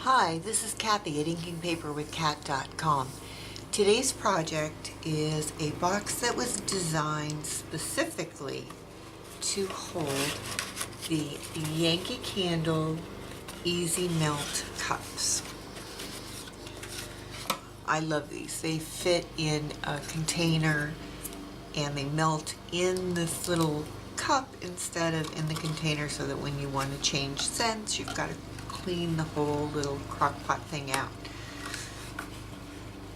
Hi, this is Kathy at inkingpaperwithkat.com. Today's project is a box that was designed specifically to hold the Yankee Candle Easy Melt cups. I love these. They fit in a container and they melt in this little cup instead of in the container, so that when you want to change scents, you've got to clean the whole little crock pot thing out.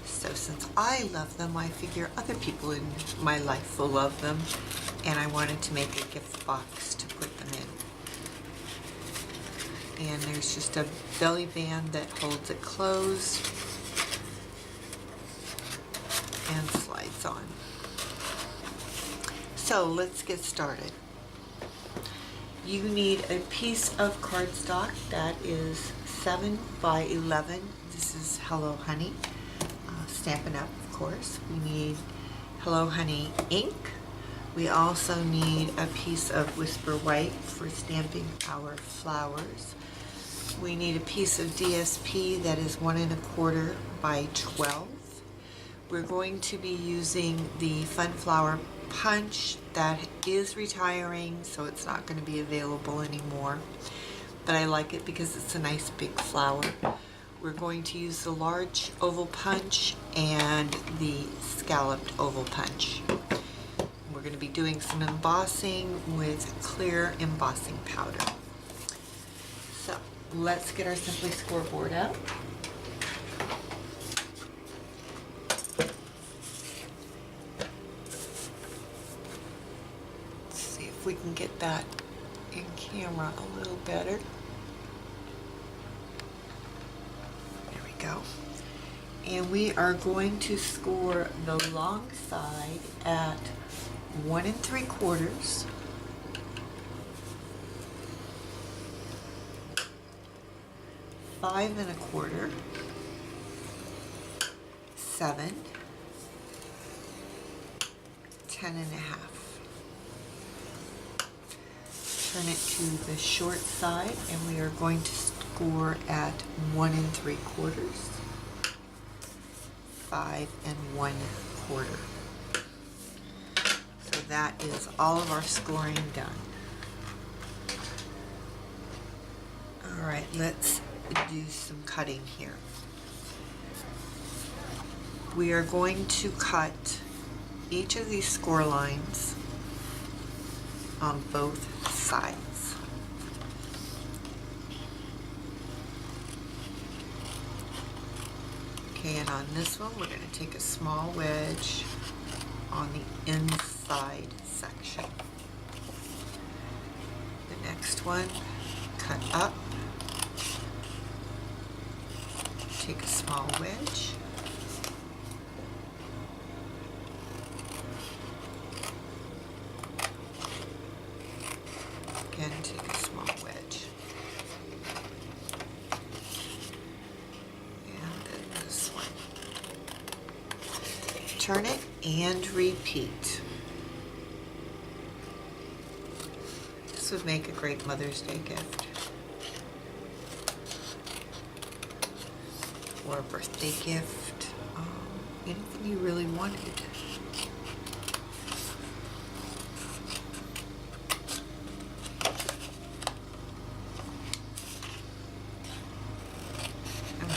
So since I love them, I figure other people in my life will love them, and I wanted to make a gift box to put them in. And there's just a belly band that holds it closed and slides on. So let's get started. You need a piece of cardstock that is 7 by 11. This is Hello Honey. Stampin' Up, of course. We need Hello Honey ink. We also need a piece of Whisper White for stamping our flowers. We need a piece of DSP that is 1 1/4 by 12. We're going to be using the Fun Flower punch that is retiring, so it's not going to be available anymore, but I like it because it's a nice big flower. We're going to use the large oval punch and the scalloped oval punch. We're going to be doing some embossing with clear embossing powder. So let's get our Simply Scoreboard out. If we can get that in camera a little better. There we go. And we are going to score the long side at 1 3/4, five 1/4, 7, 10 1/2. Turn it to the short side, and we are going to score at 1 3/4, 5 1/4. So that is all of our scoring done. All right, let's do some cutting here. We are going to cut each of these score lines on both sides. Okay, and on this one, we're going to take a small wedge on the inside section. The next one, cut up, take a small wedge, again take a small wedge, and then this one. Turn it and repeat. This would make a great Mother's Day gift, or a birthday gift, anything you really wanted.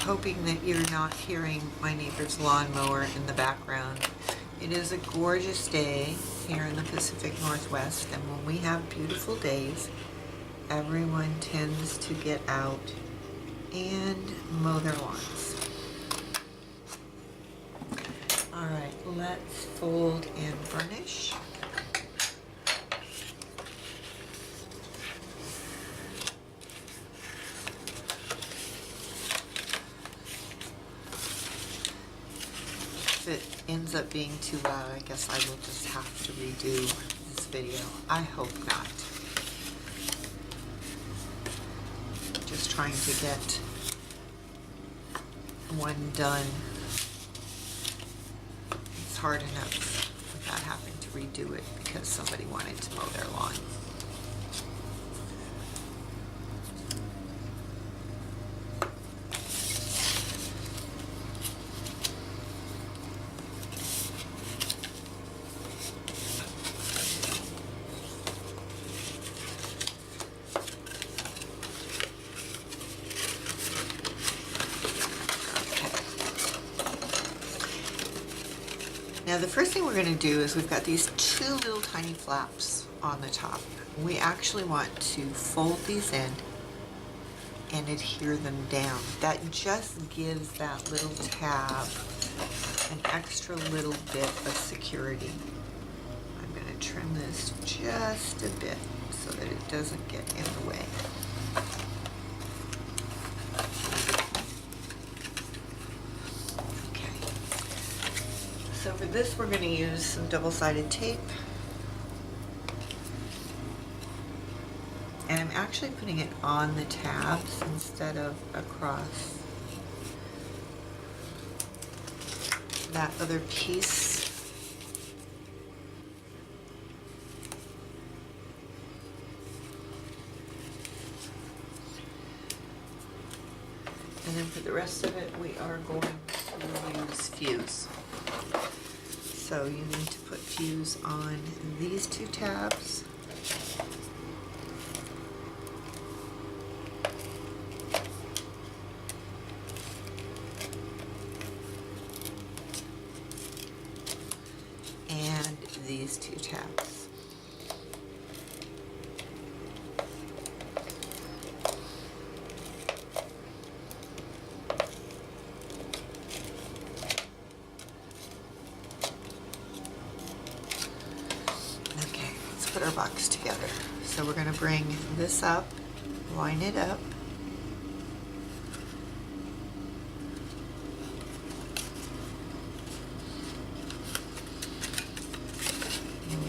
Hoping that you're not hearing my neighbor's lawnmower in the background. It is a gorgeous day here in the Pacific Northwest, and when we have beautiful days, everyone tends to get out and mow their lawns. All right, let's fold and burnish. If it ends up being too loud, I guess I will just have to redo this video. I hope not. Just trying to get one done. It's hard enough without having to redo it because somebody wanted to mow their lawn. Now the first thing we're going to do is we've got these two little tiny flaps on the top. We actually want to fold these in and adhere them down. That just gives that little tab an extra little bit of security. I'm going to trim this just a bit so that it doesn't get in the way. Okay. So for this we're going to use some double-sided tape. And I'm actually putting it on the tabs instead of across that other piece. And then for the rest of it, we are going to use fuse. So you need to put fuse on these two tabs. And these two tabs. Okay, let's put our box together. So we're going to bring this up, line it up.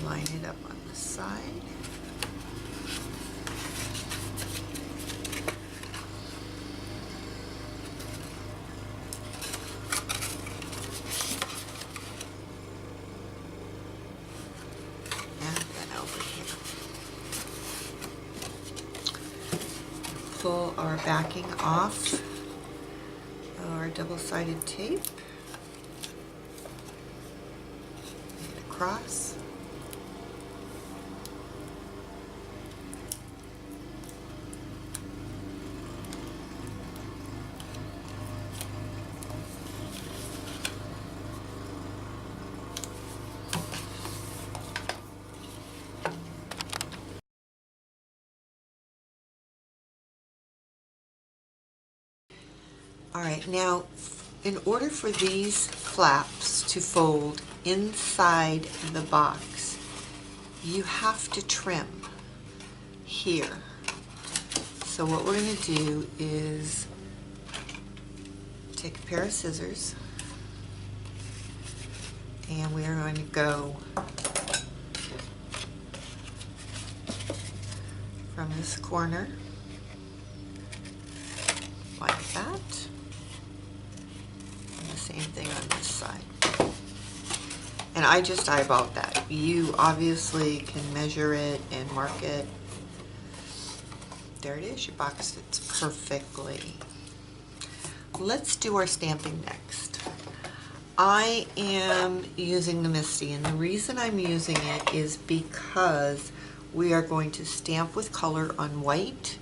Line it up on the side. And then over here. Pull our backing off our double-sided tape. And across. All right, now in order for these flaps to fold inside the box, you have to trim here. So what we're going to do is take a pair of scissors and we are going to go from this corner like that. Same thing on this side. And I just eyeballed that. You obviously can measure it and mark it. There it is, your box fits perfectly. Let's do our stamping next. I am using the Misty, and the reason I'm using it is because we are going to stamp with color on white,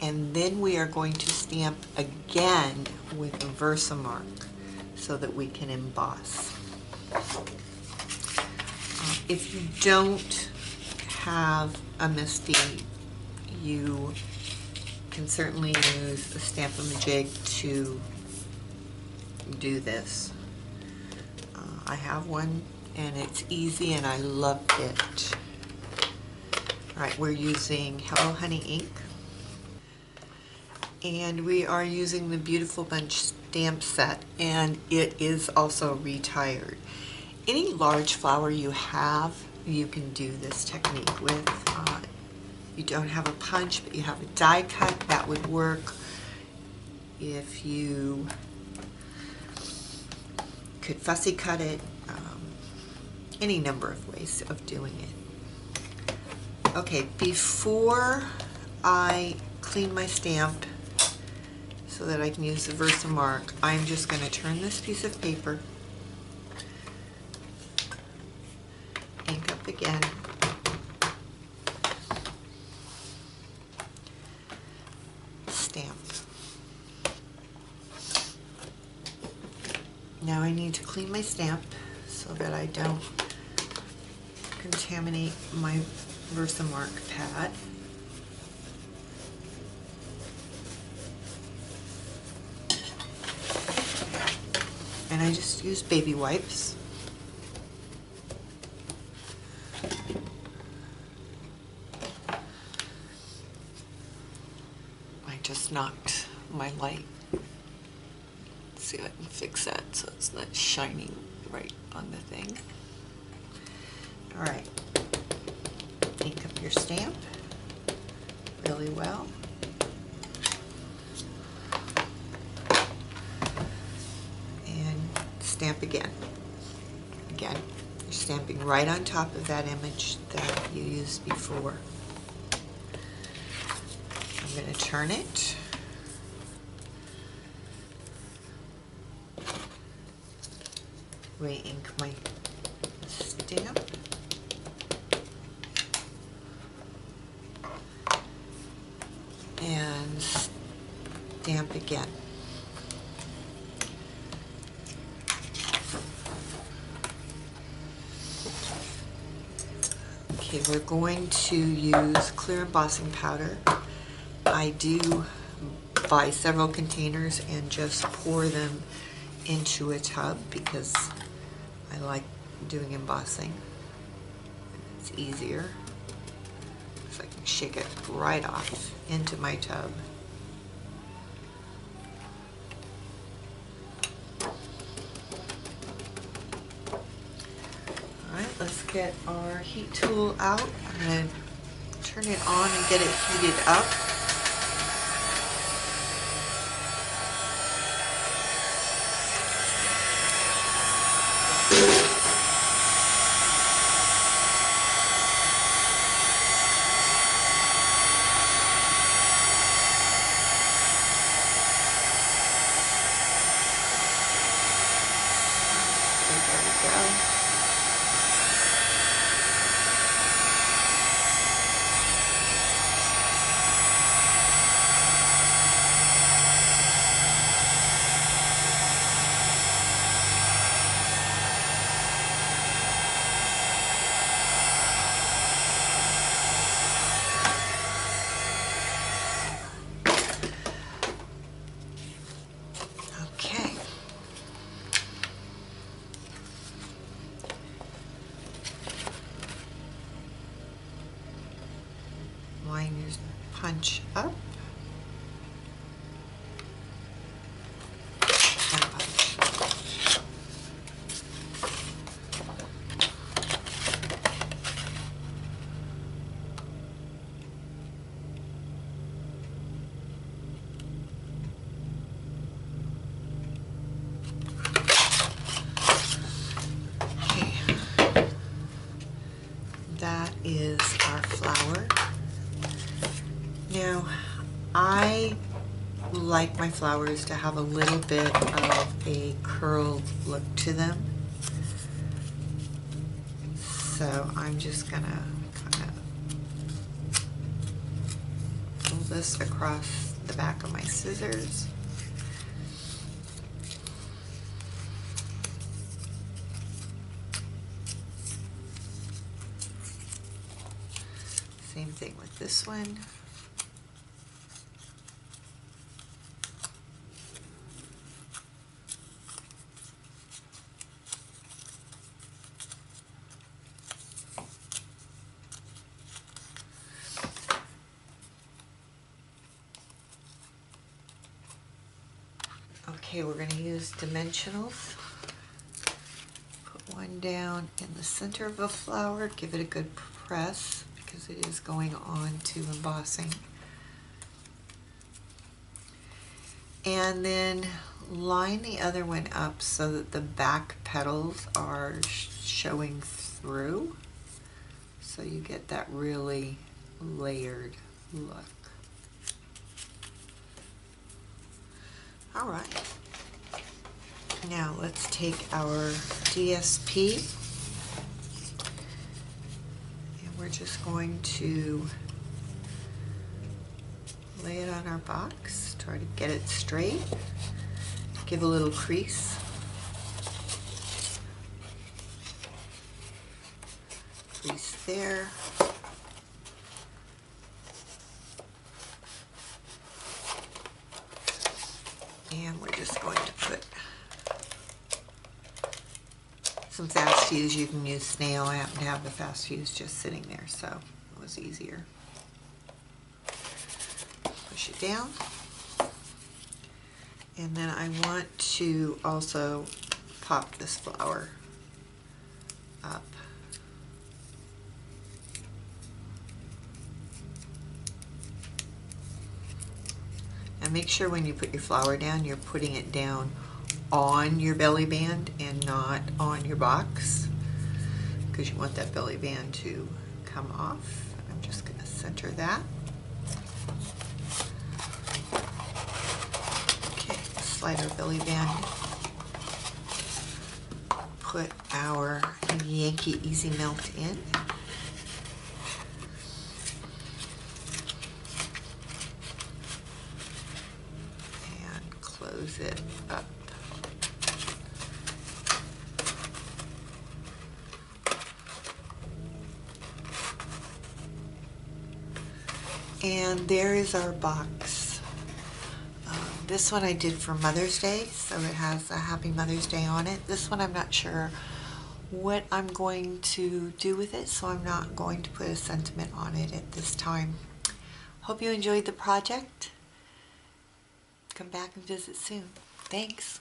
and then we are going to stamp again with a Versamark, so that we can emboss. If you don't have a Misty, you can certainly use a Stamp-A-Majig to do this. I have one and it's easy and I loved it. All right, we're using Hello Honey ink. And we are using the Beautiful Bunch stamp set, and it is also retired. Any large flower you have, you can do this technique with. You don't have a punch, but you have a die cut, that would work. If you could fussy cut it, any number of ways of doing it. Okay, before I clean my stamp, so that I can use the Versamark, I'm just going to turn this piece of paper, ink up again, stamp. Now I need to clean my stamp, so so that I don't contaminate my Versamark pad. And I just use baby wipes. I just knocked my light. Let's see if I can fix that so it's not shining right on the thing. All right, ink up your stamp really well. And stamp again. Again, you're stamping right on top of that image that you used before. I'm going to turn it. Re-ink my stamp. And stamp again. Okay, we're going to use clear embossing powder. I do buy several containers and just pour them into a tub because I like doing embossing. It's easier. So I can shake it right off into my tub. Alright, let's get our heat tool out. I'm going to turn it on and get it heated up. Okay. Line your punch up. And punch. Okay. That is our flower. Now, I like my flowers to have a little bit of a curled look to them. So I'm just gonna kind of pull this across the back of my scissors. Same thing with this one. Okay, we're going to use dimensionals. Put one down in the center of the flower, give it a good press because it is going on to embossing. And then line the other one up so that the back petals are showing through, so you get that really layered look. All right. Now let's take our DSP and we're just going to lay it on our box, try to get it straight, give a little crease. crease there. And we're just going to put some fast fuse. You can use snail. I happen to have the fast fuse just sitting there, so it was easier. Push it down. And then I want to also pop this flower up. And make sure when you put your flower down, you're putting it down on your belly band and not on your box, because you want that belly band to come off. I'm just going to center that. Okay, slide our belly band. Put our Yankee Easy Melt in. And close it up. And there is our box. This one I did for Mother's Day, so it has a Happy Mother's Day on it. This one I'm not sure what I'm going to do with it, so I'm not going to put a sentiment on it at this time. Hope you enjoyed the project. Come back and visit soon. Thanks.